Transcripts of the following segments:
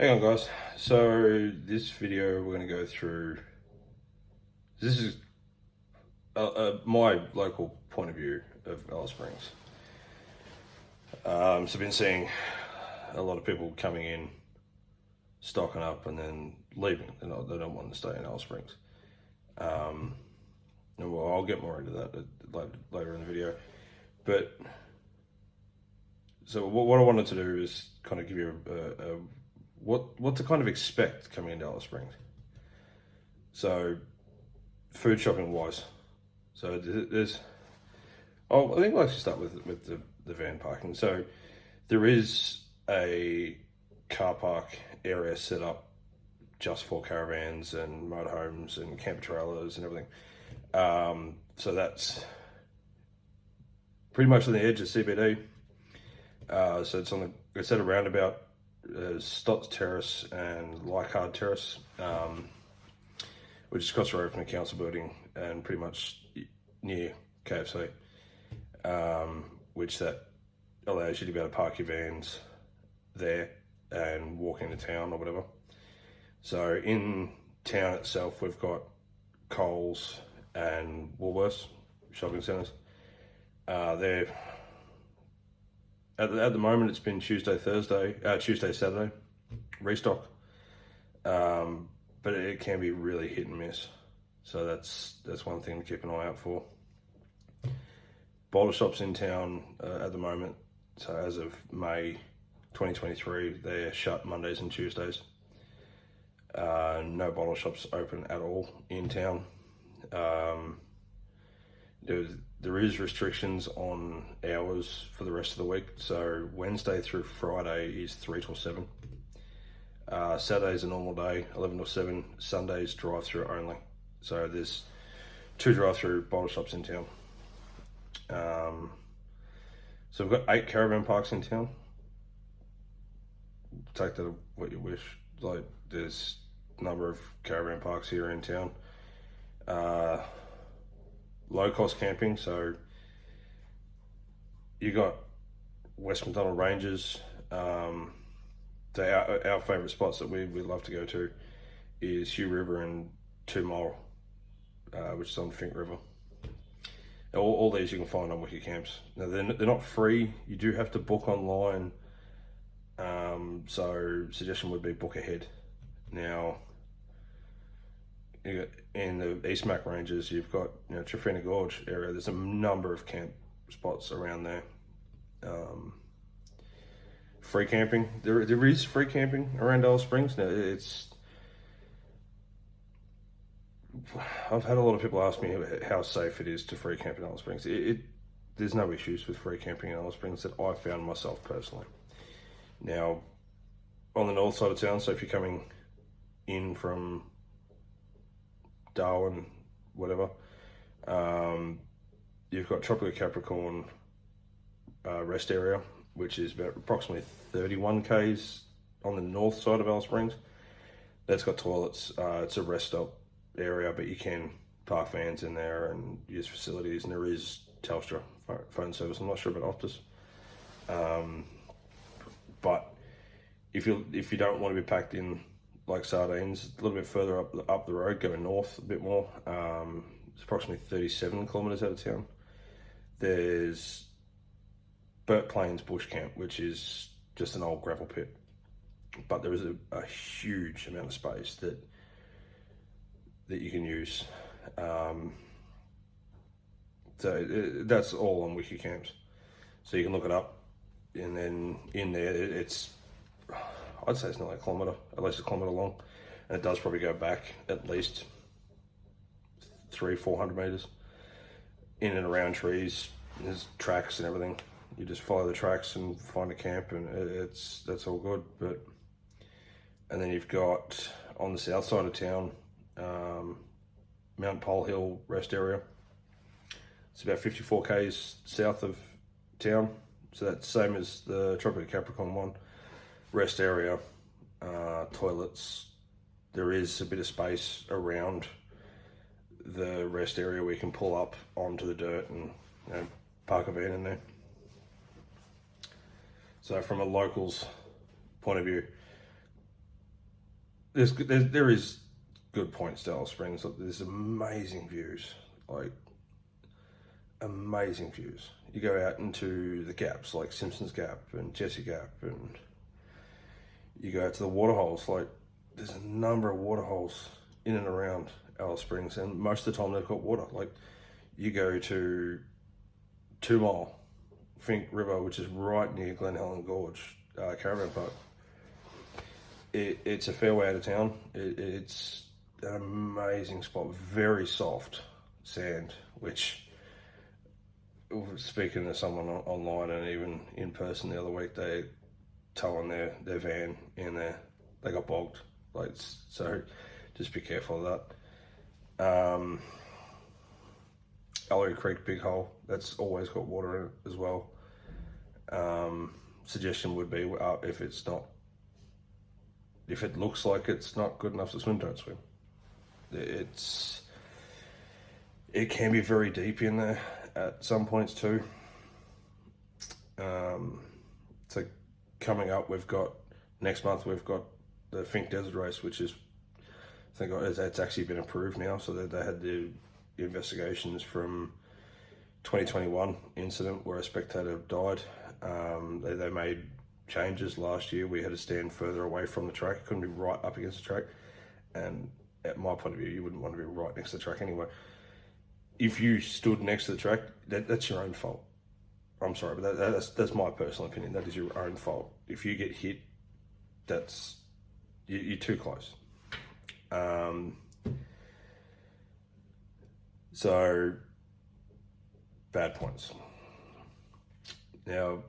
Hang on guys, so this video we're going to go through, this is my local point of view of Alice Springs. So I've been seeing a lot of people coming in, stocking up and then leaving. They don't want to stay in Alice Springs. And well, I'll get more into that later in the video. But so what I wanted to do is kind of give you what to kind of expect coming into Alice Springs. So food shopping wise, so there's, I think I'll actually start with the van parking. So there is a car park area set up just for caravans and motorhomes and camper trailers and everything. So that's pretty much on the edge of CBD. So it's at a roundabout, Stotts Terrace and Leichhardt Terrace, which is across the road from the council building and pretty much near KFC, which that allows you to be able to park your vans there and walk into town or whatever. So in town itself, we've got Coles and Woolworths shopping centres. They're at the moment it's been Tuesday, Saturday restock, but it can be really hit and miss. So that's one thing to keep an eye out for. Bottle shops in town at the moment, so as of May 2023, they're shut Mondays and Tuesdays. No bottle shops open at all in town. There is restrictions on hours for the rest of the week. So Wednesday through Friday is 3 till 7. Saturday's a normal day, 11 till 7. Sunday's drive-through only. So there's 2 drive-through bottle shops in town. So we've got 8 caravan parks in town. Take that what you wish. Like, there's a number of caravan parks here in town. Low cost camping, so you got West McDonald Ranges. Our favourite spots that we love to go to is Hugh River and 2 Mile, which is on Fink River. All these you can find on Wiki Camps. Now they're not free. You do have to book online. So suggestion would be book ahead. Now, in the East Mac Ranges, you've got Trafina Gorge area. There's a number of camp spots around there. Free camping. There is free camping around Alice Springs. Now I've had a lot of people ask me how safe it is to free camp in Alice Springs. There's no issues with free camping in Alice Springs that I found myself personally. Now, on the north side of town, so if you're coming in from Darwin, whatever, you've got Tropical Capricorn rest area, which is about approximately 31 k's on the north side of Alice Springs. That's got toilets. It's a rest stop area, but you can park vans in there and use facilities, and there is Telstra phone service. I'm not sure about Optus, but if you don't want to be packed in like sardines, a little bit further up the road, going north a bit more, it's approximately 37 kilometres out of town. There's Burt Plains Bush Camp, which is just an old gravel pit, but there is a huge amount of space that you can use. So that's all on Wiki Camps, so you can look it up, and then in there I'd say it's not like a kilometre, at least a kilometre long, and it does probably go back at least 300-400 metres in and around trees. There's tracks and everything. You just follow the tracks and find a camp, and that's all good. And then you've got on the south side of town, Mount Pole Hill rest area. It's about 54 k's south of town, so that's the same as the Tropical Capricorn one. Rest area, toilets. There is a bit of space around the rest area where you can pull up onto the dirt and park a van in there. So from a local's point of view, there is good points to Alice Springs. Like, there's amazing views, like amazing views. You go out into the gaps like Simpsons Gap and Jesse Gap, and you go out to the waterholes. Like, there's a number of waterholes in and around Alice Springs, and most of the time they've got water. Like, you go to 2 Mile Fink River, which is right near Glen Helen Gorge Caravan Park. It's a fair way out of town. It's an amazing spot, very soft sand, which, speaking to someone online and even in person the other week, they towing their van in there, they got bogged. Like, so just be careful of that. Ellery Creek Big Hole, that's always got water in it as well. Suggestion would be, if it looks like it's not good enough to swim, don't swim. It can be very deep in there at some points too. So coming up, next month we've got the Fink Desert Race, which is, I think it's actually been approved now. So they had the investigations from 2021 incident where a spectator died. They made changes last year. We had to stand further away from the track. It couldn't be right up against the track. And at my point of view, you wouldn't want to be right next to the track anyway. If you stood next to the track, that's your own fault. I'm sorry, but that's my personal opinion. That is your own fault. If you get hit, you're too close. So, bad points. Now,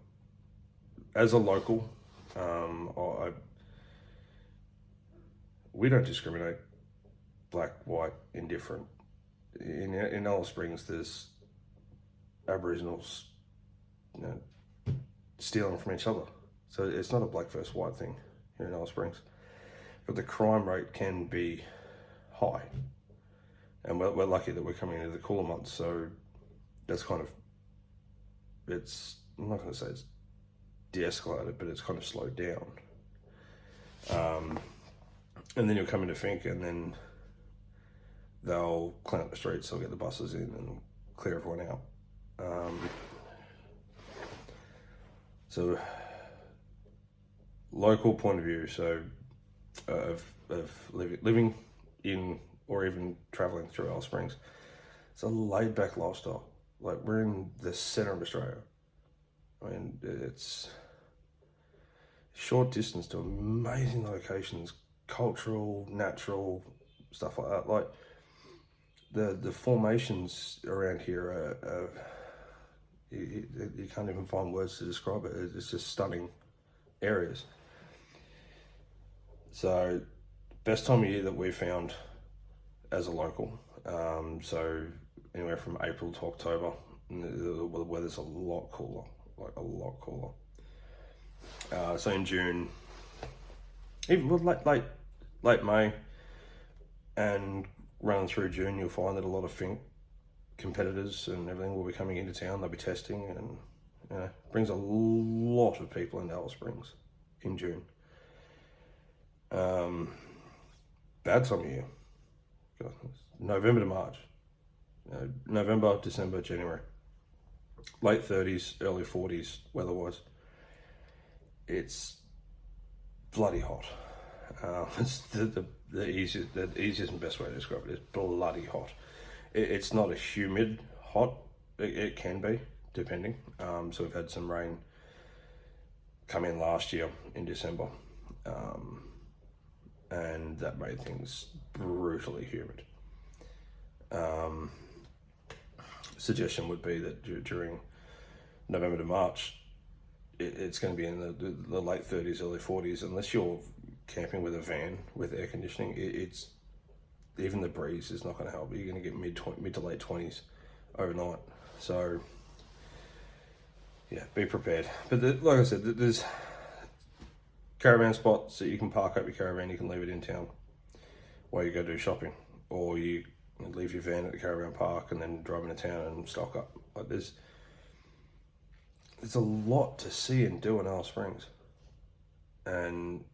as a local, we don't discriminate, black, white, indifferent. In Alice Springs, there's Aboriginals, stealing from each other. So it's not a black versus white thing here in Alice Springs. But the crime rate can be high. And we're lucky that we're coming into the cooler months, so that's kind of, I'm not going to say it's de-escalated, but it's kind of slowed down. And then you'll come into Fink, and then they'll clean up the streets, they'll get the buses in and clear everyone out. So, local point of view, so of living in or even traveling through Alice Springs, it's a laid-back lifestyle. Like, we're in the centre of Australia. I mean, it's short distance to amazing locations, cultural, natural, stuff like that. Like, the formations around here are you can't even find words to describe it. It's just stunning areas. So, best time of year that we found as a local, so anywhere from April to October, the weather's a lot cooler, like a lot cooler. So in June, even late May, and running through June, you'll find that a lot of Fink competitors and everything will be coming into town. They'll be testing, and brings a lot of people into Alice Springs in June. Bad time of year. November to March. November, December, January. Late 30s, early 40s weather-wise. It's bloody hot. It's the easiest and best way to describe it. It's bloody hot. It's not a humid hot. It can be, depending. So we've had some rain come in last year in December. And that made things brutally humid. Suggestion would be that during November to March, it's going to be in the late 30s, early 40s, unless you're camping with a van with air conditioning. It's even the breeze is not going to help. You're going to get mid to late 20s overnight. So yeah, be prepared. But like I said, there's caravan spots that you can park up your caravan. You can leave it in town while you go do shopping, or you leave your van at the caravan park and then drive into town and stock up. Like, there's a lot to see and do in Alice Springs, and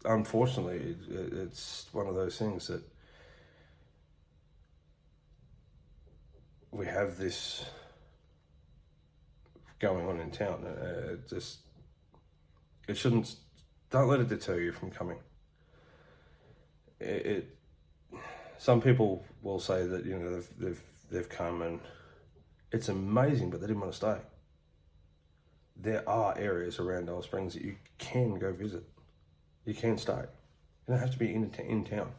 unfortunately, it's one of those things that we have this going on in town. It shouldn't. Don't let it deter you from coming. It some people will say that, you know, they've come and it's amazing, but they didn't want to stay. There are areas around Alice Springs that you can go visit. You can stay. You don't have to be in town.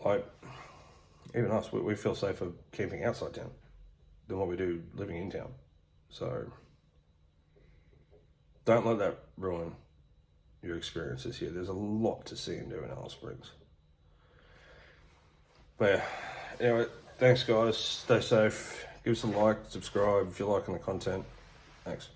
Like, even us, we feel safer camping outside town than what we do living in town. So don't let that ruin your experiences here. There's a lot to see and do in Alice Springs. But yeah, anyway, thanks guys. Stay safe. Give us a like, subscribe if you're liking the content. Thanks.